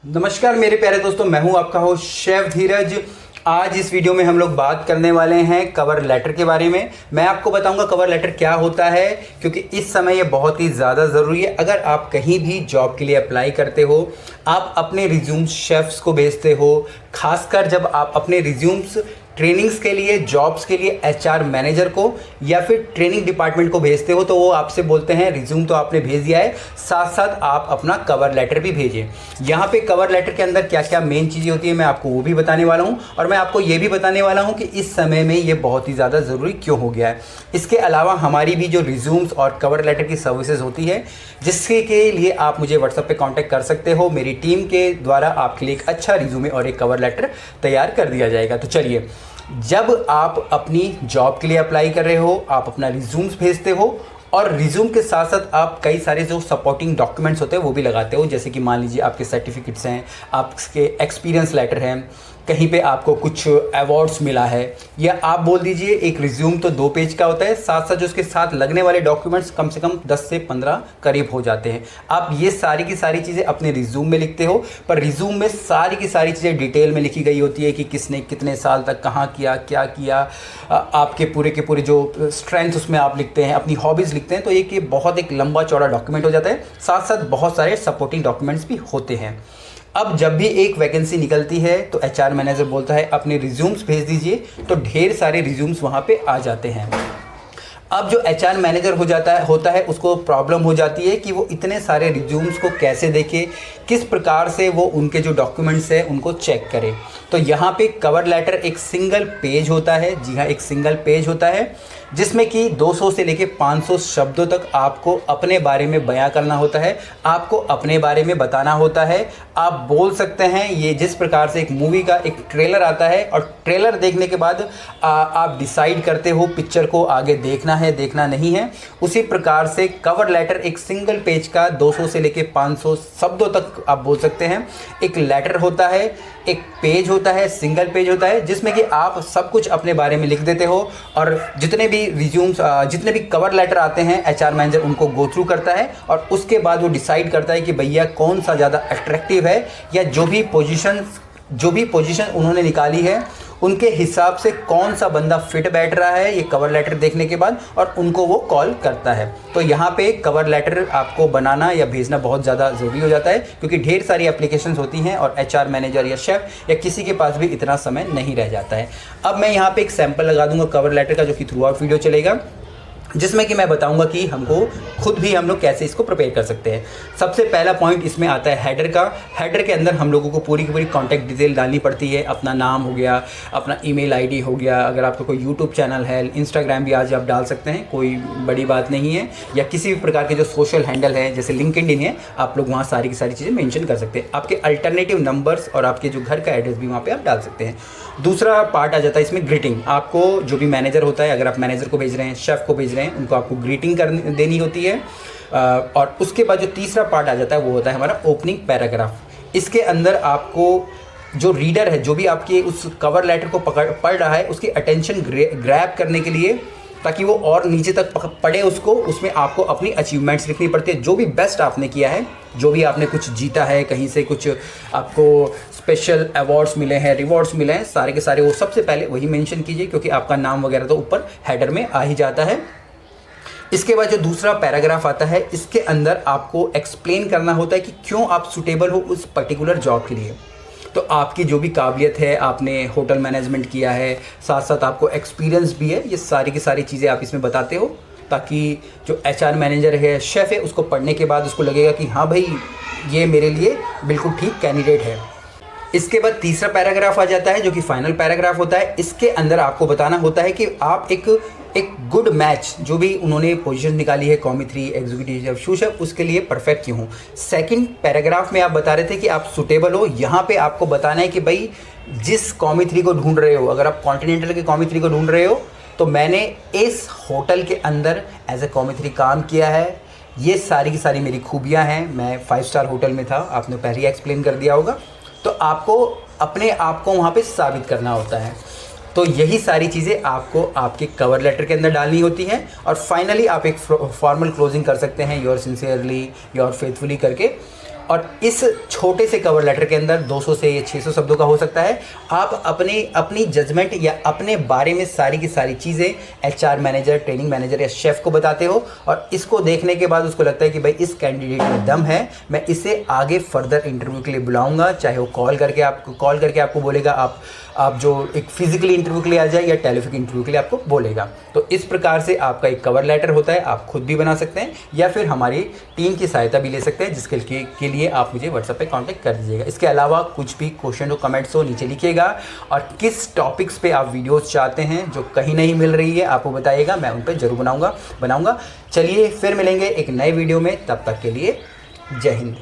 नमस्कार मेरे प्यारे दोस्तों, मैं हूं आपका होस्ट शेफ धीरज। आज इस वीडियो में हम लोग बात करने वाले हैं कवर लेटर के बारे में। मैं आपको बताऊंगा कवर लेटर क्या होता है, क्योंकि इस समय ये बहुत ही ज़्यादा ज़रूरी है। अगर आप कहीं भी जॉब के लिए अप्लाई करते हो, आप अपने रिज्यूम्स शेफ्स को भेजते हो, खासकर जब आप अपने रिज्यूम्स ट्रेनिंग्स के लिए, जॉब्स के लिए एचआर मैनेजर को या फिर ट्रेनिंग डिपार्टमेंट को भेजते हो, तो वो आपसे बोलते हैं रिज्यूम तो आपने भेज दिया है, साथ साथ आप अपना कवर लेटर भी भेजें। यहाँ पे कवर लेटर के अंदर क्या क्या मेन चीज़ें होती है मैं आपको वो भी बताने वाला हूँ, और मैं आपको ये भी बताने वाला हूँ कि इस समय में ये बहुत ही ज़्यादा ज़रूरी क्यों हो गया है। इसके अलावा हमारी भी जो रिज्यूम्स और कवर लेटर की सर्विसेज होती है, जिसके के लिए आप मुझे व्हाट्सएप पे कांटेक्ट कर सकते हो। मेरी टीम के द्वारा आपके लिए एक अच्छा रिज्यूमे और एक कवर लेटर तैयार कर दिया जाएगा। तो चलिए, जब आप अपनी जॉब के लिए अप्लाई कर रहे हो, आप अपना रिज्यूम्स भेजते हो और रिज्यूम के साथ साथ आप कई सारे जो सपोर्टिंग डॉक्यूमेंट्स होते हैं वो भी लगाते हो। जैसे कि मान लीजिए आपके सर्टिफिकेट्स हैं, आपके एक्सपीरियंस लेटर हैं, कहीं पे आपको कुछ अवार्ड्स मिला है, या आप बोल दीजिए एक रिज्यूम तो 2 पेज का होता है, साथ साथ जो उसके साथ लगने वाले डॉक्यूमेंट्स कम से कम 10 से 15 करीब हो जाते हैं। आप ये सारी की सारी चीज़ें अपने रिज्यूम में लिखते हो, पर रिज्यूम में सारी की सारी चीज़ें डिटेल में लिखी गई होती है कि किसने कितने साल तक कहाँ किया, क्या किया, आपके पूरे के पूरे जो स्ट्रेंथ उसमें आप लिखते हैं, अपनी हॉबीज़ लिखते हैं। तो ये बहुत एक लंबा चौड़ा डॉक्यूमेंट हो जाता है, साथ साथ बहुत सारे सपोर्टिंग डॉक्यूमेंट्स भी होते हैं। अब जब भी एक वैकेंसी निकलती है तो एचआर मैनेजर बोलता है अपने रिज्यूम्स भेज दीजिए, तो ढेर सारे रिज्यूम्स वहाँ पे आ जाते हैं। अब जो एचआर मैनेजर होता है उसको प्रॉब्लम हो जाती है कि वो इतने सारे रिज्यूम्स को कैसे देखे, किस प्रकार से वो उनके जो डॉक्यूमेंट्स हैं उनको चेक करे। तो यहाँ पे कवर लेटर एक सिंगल पेज होता है, जी हाँ, एक सिंगल पेज होता है, जिसमें कि 200 से लेके 500 शब्दों तक आपको अपने बारे में बयां करना होता है, आपको अपने बारे में बताना होता है। आप बोल सकते हैं ये जिस प्रकार से एक मूवी का एक ट्रेलर आता है और ट्रेलर देखने के बाद आप डिसाइड करते हो पिक्चर को आगे देखना है देखना नहीं है, उसी प्रकार से कवर लेटर एक सिंगल पेज का 200 से लेके 500 शब्दों तक आप बोल सकते हैं एक लेटर होता है, एक पेज होता है, सिंगल पेज होता है, जिसमें कि आप सब कुछ अपने बारे में लिख देते हो। और जितने भी रिज्यूम्स, जितने भी कवर लेटर आते हैं, एचआर मैनेजर उनको गो थ्रू करता है और उसके बाद वो डिसाइड करता है कि भैया कौन सा ज़्यादा अट्रैक्टिव है, या जो भी पोजीशन उन्होंने निकाली है उनके हिसाब से कौन सा बंदा फिट बैठ रहा है, ये कवर लेटर देखने के बाद, और उनको वो कॉल करता है। तो यहाँ पे कवर लेटर आपको बनाना या भेजना बहुत ज़्यादा ज़रूरी हो जाता है, क्योंकि ढेर सारी एप्लीकेशंस होती हैं और एचआर मैनेजर या शेफ या किसी के पास भी इतना समय नहीं रह जाता है। अब मैं यहाँ पे एक सैंपल लगा दूंगा कवर लेटर का, जो कि थ्रू आउट वीडियो चलेगा, जिसमें कि मैं बताऊंगा कि हमको खुद भी हम लोग कैसे इसको प्रिपेयर कर सकते हैं। सबसे पहला पॉइंट इसमें आता है हेडर का। हेडर के अंदर हम लोगों को पूरी की पूरी कॉन्टैक्ट डिटेल डालनी पड़ती है। अपना नाम हो गया, अपना ईमेल आईडी हो गया, अगर आपका कोई यूट्यूब चैनल है, इंस्टाग्राम भी आज आप डाल सकते हैं, कोई बड़ी बात नहीं है, या किसी भी प्रकार के जो सोशल हैंडल है जैसे लिंक्डइन है, आप लोग वहाँ सारी की सारी चीज़ें मेंशन कर सकते हैं। आपके अल्टरनेटिव नंबर्स और आपके जो घर का एड्रेस भी वहाँ पर आप डाल सकते हैं। दूसरा पार्ट आ जाता है इसमें ग्रीटिंग। आपको जो भी मैनेजर होता है, अगर आप मैनेजर को भेज रहे हैं, शेफ़ को भेज रहे हैं, उनको आपको ग्रीटिंग देनी होती है। और उसके बाद जो तीसरा पार्ट आ जाता है वो होता है हमारा ओपनिंग पैराग्राफ। इसके अंदर आपको जो रीडर है, जो भी आपके उस कवर लेटर को पढ़ रहा है, उसकी अटेंशन ग्रैब करने के लिए, ताकि वो और नीचे तक पढ़े उसको, उसमें आपको अपनी अचीवमेंट्स लिखनी पड़ती है, जो भी बेस्ट आपने किया है, जो भी आपने कुछ जीता है, कहीं से कुछ आपको स्पेशल अवार्ड्स मिले हैं, रिवॉर्ड्स मिले हैं, सारे के सारे वो सबसे पहले वही मेंशन कीजिए, क्योंकि आपका नाम वगैरह तो ऊपर हेडर में आ ही जाता है। इसके बाद जो दूसरा पैराग्राफ आता है, इसके अंदर आपको एक्सप्लेन करना होता है कि क्यों आप सूटेबल हो उस पर्टिकुलर जॉब के लिए। तो आपकी जो भी काबिलियत है, आपने होटल मैनेजमेंट किया है, साथ साथ आपको एक्सपीरियंस भी है, ये सारी की सारी चीज़ें आप इसमें बताते हो, ताकि जो एचआर मैनेजर है, शेफ़ है, उसको पढ़ने के बाद उसको लगेगा कि हाँ भाई, ये मेरे लिए बिल्कुल ठीक कैंडिडेट है। इसके बाद तीसरा पैराग्राफ आ जाता है, जो कि फाइनल पैराग्राफ होता है। इसके अंदर आपको बताना होता है कि आप एक गुड मैच, जो भी उन्होंने पोजीशन निकाली है, कॉमी3, एग्जीक्यूटिव शेफ, शू शेफ, उसके लिए परफेक्ट क्यों हो। सेकंड पैराग्राफ में आप बता रहे थे कि आप सुटेबल हो। यहाँ पे आपको बताना है कि भाई जिस कॉमी3 को ढूंढ रहे हो, अगर आप कॉन्टिनेंटल के कॉमी3 को ढूंढ रहे हो, तो मैंने इस होटल के अंदर एज ए कॉमी3 काम किया है, ये सारी की सारी मेरी खूबियाँ हैं, मैं 5 स्टार होटल में था, आपने पहले ही एक्सप्लेन कर दिया होगा। तो आपको अपने आप को वहाँ पे साबित करना होता है। तो यही सारी चीज़ें आपको आपके कवर लेटर के अंदर डालनी होती हैं, और फाइनली आप एक फॉर्मल क्लोजिंग कर सकते हैं, योर सिंसियरली, योर फेथफुली करके। और इस छोटे से कवर लेटर के अंदर 200 से 600 शब्दों का हो सकता है। आप अपनी जजमेंट या अपने बारे में सारी की सारी चीज़ें एचआर मैनेजर, ट्रेनिंग मैनेजर या शेफ़ को बताते हो, और इसको देखने के बाद उसको लगता है कि भाई इस कैंडिडेट में दम है, मैं इसे आगे फर्दर इंटरव्यू के लिए बुलाऊंगा, चाहे वो कॉल करके आपको बोलेगा आप जो एक फिजिकली इंटरव्यू के लिए आ जाए या टेलीफोनिक इंटरव्यू के लिए आपको बोलेगा। तो इस प्रकार से आपका एक कवर लेटर होता है, आप खुद भी बना सकते हैं या फिर हमारी टीम की सहायता भी ले सकते हैं, जिसके लिए आप मुझे व्हाट्सएप पे कांटेक्ट कर दीजिएगा। इसके अलावा कुछ भी क्वेश्चन हो, कमेंट्स हो, नीचे लिखिएगा, और किस टॉपिक्स पे आप वीडियोस चाहते हैं जो कहीं नहीं मिल रही है आप वो बताइएगा, मैं उन पर जरूर बनाऊंगा। चलिए फिर मिलेंगे एक नए वीडियो में, तब तक के लिए जय हिंद।